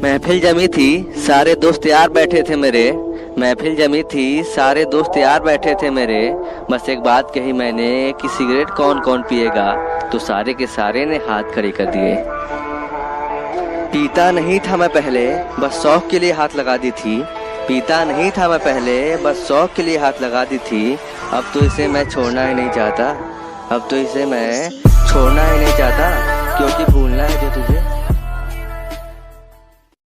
महफिल जमी थी, सारे दोस्त यार बैठे थे मेरे। महफिल जमी थी, सारे दोस्त यार बैठे थे मेरे। बस एक बात कही मैंने कि सिगरेट कौन कौन पिएगा, तो सारे के सारे ने हाथ खड़े कर दिए। पीता नहीं था मैं पहले, बस शौक के लिए हाथ लगा दी थी। पीता नहीं था मैं पहले, बस शौक के लिए हाथ लगा दी थी। अब तो इसे मैं छोड़ना ही नहीं चाहता, अब तो इसे मैं छोड़ना ही नहीं चाहता, क्योंकि भूलना है जो तुझे